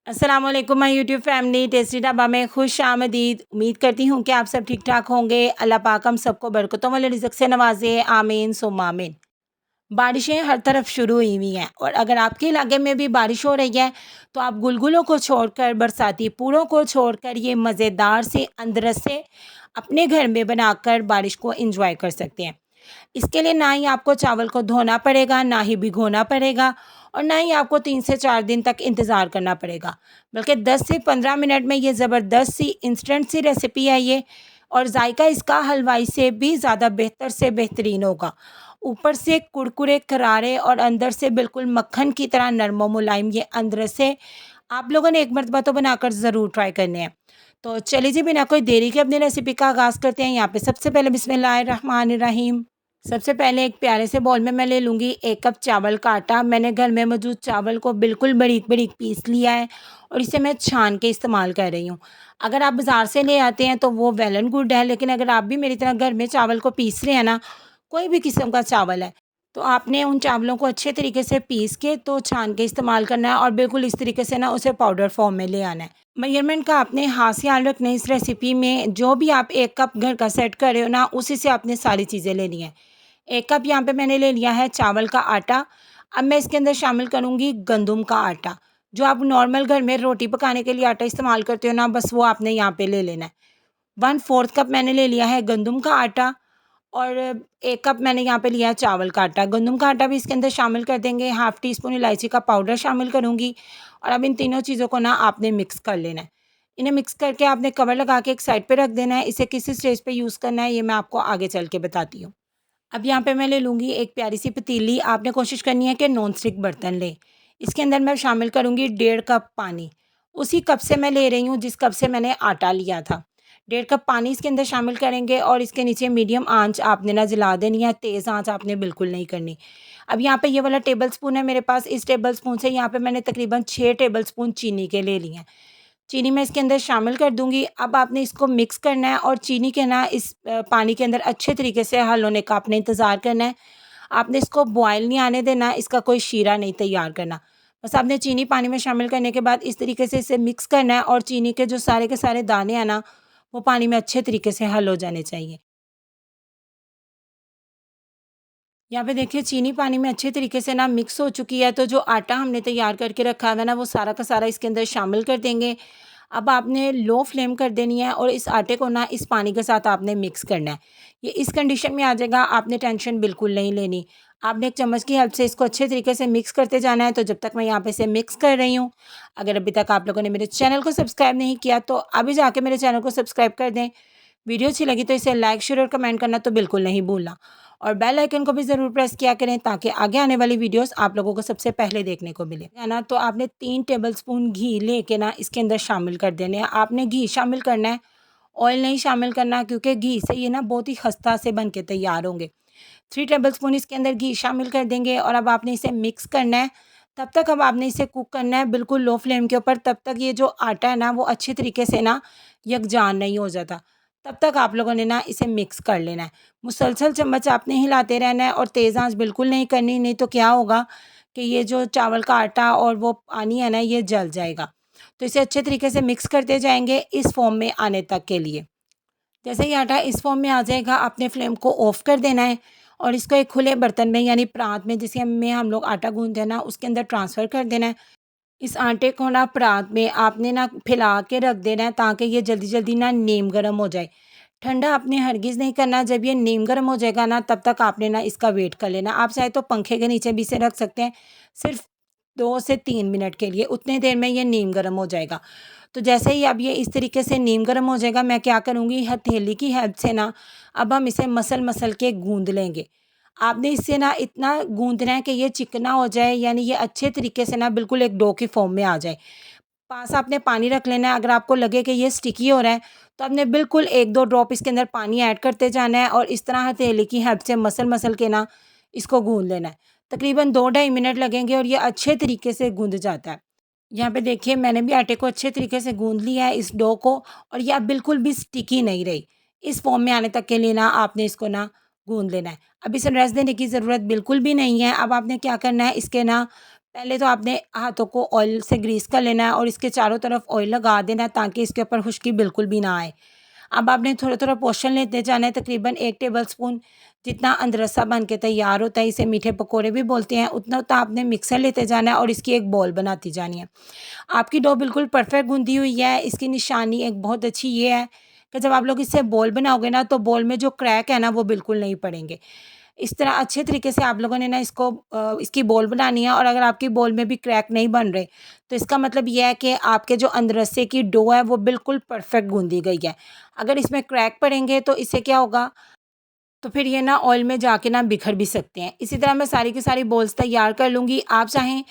अस्सलाम वालेकुम my YouTube family. Tasty dhaba में खुश आमदीद। उम्मीद करती हूँ कि आप सब ठीक ठाक होंगे। अल्लाह पाक हम सबको बरकतों वाले रिज़्क़ से नवाज़े, आमीन सुम्मा आमीन। बारिशें हर तरफ शुरू हुई हुई हैं और अगर आपके इलाके में भी बारिश हो रही है तो आप गुलगुलों को छोड़कर, बरसाती पूरों को छोड़कर ये मज़ेदार से अंदरसे अपने घर में बनाकर बारिश को एंजॉय कर सकते हैं। इसके लिए ना ही आपको चावल को धोना पड़ेगा, ना ही भिगोना पड़ेगा और ना ही आपको 3 से 4 दिन तक इंतज़ार करना पड़ेगा। बल्कि 10 से 15 मिनट में ये ज़बरदस्त सी इंस्टेंट सी रेसिपी है ये, और जायका इसका हलवाई से भी ज़्यादा बेहतर से बेहतरीन होगा। ऊपर से कुरकुरे, करारे और अंदर से बिल्कुल मक्खन की तरह नरम व मुलायम ये अंदर से। आप लोगों ने एक मरतबा तो बनाकर ज़रूर ट्राई करने हैं। तो चलिए जी, बिना कोई देरी के अपनी रेसिपी का आगाज़ करते हैं। यहाँ पे सबसे पहले बिस्मिल्लाहिर्रहमानिर्रहीम। सबसे पहले एक प्यारे से बाउल में मैं ले लूँगी 1 कप चावल का आटा। मैंने घर में मौजूद चावल को बिल्कुल बारीक-बारीक पीस लिया है और इसे मैं छान के इस्तेमाल कर रही हूँ। अगर आप बाज़ार से ले आते हैं तो वो वेल एंड गुड है, लेकिन अगर आप भी मेरी तरह घर में चावल को पीस रहे हैं ना, कोई भी किस्म का चावल है, तो आपने उन चावलों को अच्छे तरीके से पीस के तो छान के इस्तेमाल करना है और बिल्कुल इस तरीके से ना उसे पाउडर फॉर्म में ले आना है। मेजरमेंट का आपने हाथ से ख्याल रखना है इस रेसिपी में। जो भी आप 1 कप घर का सेट कर रहे हो ना, उसी से आपने सारी चीज़ें लेनी है। 1 कप यहाँ पे मैंने ले लिया है चावल का आटा। अब मैं इसके अंदर शामिल करूँगी गंदम का आटा। जो आप नॉर्मल घर में रोटी पकाने के लिए आटा इस्तेमाल करते हो ना, बस वो आपने यहाँ पे ले लेना है। 1/4 कप मैंने ले लिया है गंदम का आटा और 1 कप मैंने यहाँ पे लिया है चावल का आटा। गंदम का आटा भी इसके अंदर शामिल कर देंगे। हाफ़ टी स्पून इलायची का पाउडर शामिल करूँगी और अब इन तीनों चीज़ों को ना आपने मिक्स कर लेना है। इन्हें मिक्स करके आपने कवर लगा के एक साइड पे रख देना है। इसे किस स्टेज पे यूज़ करना है, ये मैं आपको आगे चल के बताती हूँ। अब यहाँ पे मैं ले लूँगी एक प्यारी सी पतीली। आपने कोशिश करनी है कि नॉन स्टिक बर्तन लें। इसके अंदर मैं शामिल करूँगी 1.5 कप पानी। उसी कप से मैं ले रही हूँ जिस कप से मैंने आटा लिया था। 1.5 कप पानी इसके अंदर शामिल करेंगे और इसके नीचे मीडियम आँच आपने ना जला देनी है, तेज़ आँच आपने बिल्कुल नहीं करनी। अब यहाँ पे ये वाला टेबल स्पून है मेरे पास, इस टेबल स्पून से यहाँ पे मैंने तकरीबन 6 टेबल स्पून चीनी के ले लिए हैं। चीनी मैं इसके अंदर शामिल कर दूँगी। अब आपने इसको मिक्स करना है और चीनी के ना इस पानी के अंदर अच्छे तरीके से हल होने का आपने इंतज़ार करना है। आपने इसको बॉयल नहीं आने देना, इसका कोई शीरा नहीं तैयार करना। बस आपने चीनी पानी में शामिल करने के बाद इस तरीके से इसे मिक्स करना है और चीनी के जो सारे के सारे दाने हैं ना, वो पानी में अच्छे तरीके से हल हो जाने चाहिए। यहाँ पे देखिए चीनी पानी में अच्छे तरीके से ना मिक्स हो चुकी है, तो जो आटा हमने तैयार करके रखा हुआ है ना, वो सारा का सारा इसके अंदर शामिल कर देंगे। अब आपने लो फ्लेम कर देनी है और इस आटे को ना इस पानी के साथ आपने मिक्स करना है। ये इस कंडीशन में आ जाएगा, आपने टेंशन बिल्कुल नहीं लेनी। आपने एक चम्मच की हेल्प से इसको अच्छे तरीके से मिक्स करते जाना है। तो जब तक मैं यहाँ पे इसे मिक्स कर रही हूँ, अगर अभी तक आप लोगों ने मेरे चैनल को सब्सक्राइब नहीं किया तो अभी जाके मेरे चैनल को सब्सक्राइब कर दें। वीडियो अच्छी लगी तो इसे लाइक, शेयर और कमेंट करना तो बिल्कुल नहीं भूलना और बेल आइकन को भी ज़रूर प्रेस किया करें ताकि आगे आने वाली वीडियोस आप लोगों को सबसे पहले देखने को मिले, है ना। तो आपने 3 टेबलस्पून घी लेके ना इसके अंदर शामिल कर देने हैं। आपने घी शामिल करना है, ऑयल नहीं शामिल करना, क्योंकि घी से ये ना बहुत ही खस्ता से बन के तैयार होंगे। 3 टेबलस्पून इसके अंदर घी शामिल कर देंगे और अब आपने इसे मिक्स करना है। तब तक अब आपने इसे कुक करना है बिल्कुल लो फ्लेम के ऊपर, तब तक ये जो आटा है ना वो अच्छे तरीके से ना यकजान नहीं हो जाता। तब तक आप लोगों ने ना इसे मिक्स कर लेना है। मुसलसल चम्मच आपने हिलाते रहना है और तेज़ आँच बिल्कुल नहीं करनी, नहीं तो क्या होगा कि ये जो चावल का आटा और वो पानी है ना, ये जल जाएगा। तो इसे अच्छे तरीके से मिक्स करते जाएँगे इस फ़ॉर्म में आने तक के लिए। जैसे ही आटा इस फॉर्म में आ जाएगा, आपने फ्लेम को ऑफ कर देना है और इसको एक खुले बर्तन में यानी परात में, जिसे में हम लोग आटा गूँथते हैं ना, उसके अंदर ट्रांसफ़र कर देना है। इस आटे को ना परात में आपने ना फैला के रख देना है ताकि ये जल्दी-जल्दी ना नीम गर्म हो जाए। ठंडा आपने हरगिज़ नहीं करना। जब ये नीम गर्म हो जाएगा ना, तब तक आपने ना इसका वेट कर लेना। आप चाहे तो पंखे के नीचे भी इसे रख सकते हैं, सिर्फ़ 2 से 3 मिनट के लिए, उतनी देर में ये नीम गर्म हो जाएगा। तो जैसे ही अब ये इस तरीके से नीम गर्म हो जाएगा, मैं क्या करूँगी, हथेली की हेल्प से ना अब हम इसे मसल-मसल के गूँध लेंगे। आपने इससे ना इतना गूँथना है कि ये चिकना हो जाए, यानी ये अच्छे तरीके से ना बिल्कुल एक डो की फ़ॉर्म में आ जाए। पास आपने पानी रख लेना है। अगर आपको लगे कि ये स्टिकी हो रहा है, तो आपने बिल्कुल 1-2 ड्रॉप इसके अंदर पानी ऐड करते जाना है और इस तरह हथेली की हेल्प से मसल-मसल के ना इसको गूँध लेना है। तकरीबन 2 ढाई मिनट लगेंगे और ये अच्छे तरीके से गूँध जाता है। यहाँ पे देखिए मैंने भी आटे को अच्छे तरीके से गूँध लिया है, इस डो को, और ये अब बिल्कुल भी स्टिकी नहीं रही। इस फॉर्म में आने तक के लिए ना आपने इसको ना गूँध लेना है। अब इसे रेस्ट देने की ज़रूरत बिल्कुल भी नहीं है। अब आपने क्या करना है, इसके ना पहले तो आपने हाथों को ऑयल से ग्रीस कर लेना है और इसके चारों तरफ ऑयल लगा देना है ताकि इसके ऊपर खुश्की बिल्कुल भी ना आए। अब आपने थोड़ा-थोड़ा पोर्शन लेते जाना है, तकरीबन 1 टेबलस्पून जितना अदरसा बन के तैयार होता है, इसे मीठे पकोड़े भी बोलते हैं, उतना आपने मिक्सर लेते जाना है और इसकी एक बॉल बनाती जानी है। आपकी डो बिल्कुल परफेक्ट गूँधी हुई है, इसकी निशानी एक बहुत अच्छी ये है कि जब आप लोग इससे बॉल बनाओगे ना, तो बॉल में जो क्रैक है ना, वो बिल्कुल नहीं पड़ेंगे। इस तरह अच्छे तरीके से आप लोगों ने ना इसको इसकी बॉल बनानी है और अगर आपकी बॉल में भी क्रैक नहीं बन रहे, तो इसका मतलब ये है कि आपके जो अदरसे की डो है, वो बिल्कुल परफेक्ट गूँधी गई है। अगर इसमें क्रैक पड़ेंगे, तो इससे क्या होगा, तो फिर ये ना ऑयल में जाके ना बिखर भी सकते हैं। इसी तरह मैं सारी की सारी बॉल्स तैयार कर लूँगी। आप चाहें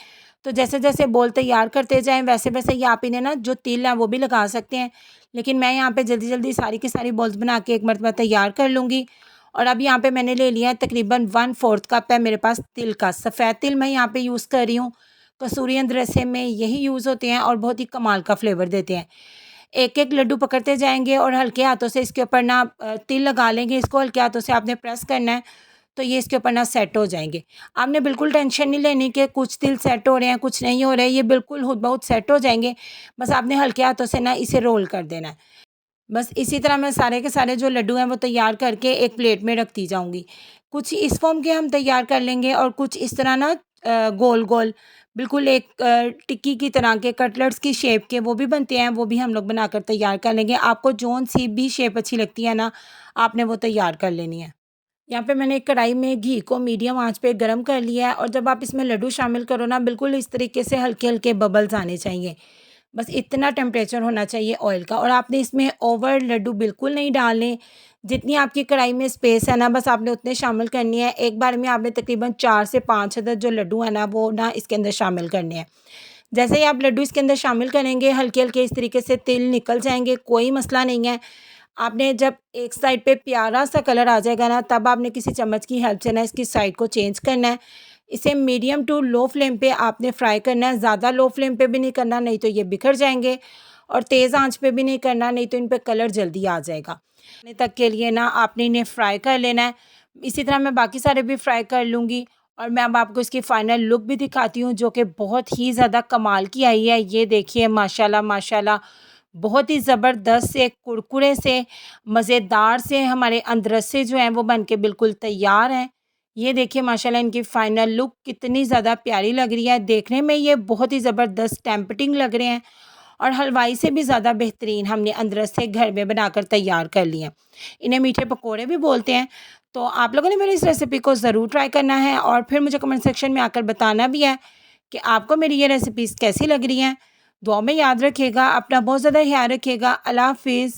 तो जैसे-जैसे बॉल तैयार करते जाएँ वैसे-वैसे ही आप इन्हें ना जो तिल है वो भी लगा सकते हैं। लेकिन मैं यहाँ पे जल्दी-जल्दी सारी की सारी बॉल्स बना के एक मरतबा तैयार कर लूँगी। और अब यहाँ पे मैंने ले लिया है तकरीबन 1/4 कप है मेरे पास तिल का। सफ़ेद तिल मैं यहाँ पे यूज़ कर रही हूँ। कसूरी अदरसे में यही यूज़ होते हैं और बहुत ही कमाल का फ्लेवर देते हैं। एक-एक लड्डू पकड़ते जाएँगे और हल्के हाथों से इसके ऊपर ना तिल लगा लेंगे, इसको हल्के हाथों से आपने प्रेस करना है, तो ये इसके ऊपर ना सेट हो जाएँगे। आपने बिल्कुल टेंशन नहीं लेनी कि कुछ तिल सेट हो रहे हैं, कुछ नहीं हो रहे, ये बिल्कुल खुद ब खुद सेट हो जाएँगे। बस आपने हल्के हाथों से ना इसे रोल कर देना है। बस इसी तरह मैं सारे के सारे जो लड्डू हैं वो तैयार करके एक प्लेट में रखती जाऊँगी। कुछ इस फ़ॉर्म के हम तैयार कर लेंगे और कुछ इस तरह ना गोल-गोल बिल्कुल एक टिक्की की तरह के कटलेट्स की शेप के वो भी बनते हैं, वो भी हम लोग बनाकर तैयार कर लेंगे। आपको जौन-सी भी शेप अच्छी लगती है ना, आपने वो तैयार कर लेनी है। यहाँ पे मैंने एक कढ़ाई में घी को मीडियम आँच पे गरम कर लिया है और जब आप इसमें लड्डू शामिल करो ना, बिल्कुल इस तरीके से हल्के-हल्के बबल्स आने चाहिए। बस इतना टेम्परेचर होना चाहिए ऑयल का और आपने इसमें ओवर लड्डू बिल्कुल नहीं डालने। जितनी आपकी कढ़ाई में स्पेस है ना, बस आपने उतने शामिल करनी है। एक बार में आपने तकरीबन 4 से 5 अदद जो लड्डू हैं ना, वो ना इसके अंदर शामिल करने हैं। जैसे ही आप लड्डू इसके अंदर शामिल करेंगे, हल्के-हल्के इस तरीके से तिल निकल जाएँगे, कोई मसला नहीं है। आपने जब एक साइड पे प्यारा-सा कलर आ जाएगा ना, तब आपने किसी चम्मच की हेल्प से ना इसकी साइड को चेंज करना है। इसे मीडियम टू लो फ्लेम पे आपने फ्राई करना है, ज़्यादा लो फ्लेम पे भी नहीं करना, नहीं तो ये बिखर जाएँगे और तेज़ आँच पे भी नहीं करना, नहीं तो इन पे कलर जल्दी आ जाएगा। इतने तक के लिए ना आपने इन्हें फ्राई कर लेना है। इसी तरह मैं बाकी सारे भी फ्राई कर लूँगी और मैं अब आपको इसकी फाइनल लुक भी दिखाती हूँ, जो कि बहुत ही ज़्यादा कमाल की आई है। ये देखिए माशाल्लाह, माशाल्लाह बहुत ही ज़बरदस्त से, कुरकुरे से, मज़ेदार से हमारे अदरसे जो हैं वो बन के बिल्कुल तैयार हैं। ये देखिए माशाल्लाह इनकी फ़ाइनल लुक कितनी ज़्यादा प्यारी लग रही है। देखने में ये बहुत ही ज़बरदस्त टेम्पटिंग लग रहे हैं और हलवाई से भी ज़्यादा बेहतरीन हमने अदरसे घर में बनाकर तैयार कर लिए हैं। इन्हें मीठे पकोड़े भी बोलते हैं। तो आप लोगों ने मेरी इस रेसिपी को ज़रूर ट्राई करना है और फिर मुझे कमेंट सेक्शन में आकर बताना भी है कि आपको मेरी ये रेसिपीज़ कैसी लग रही हैं। दुआ में याद रखिएगा, अपना बहुत ज़्यादा ख़्याल रखिएगा। अल्लाह हाफ़िज़।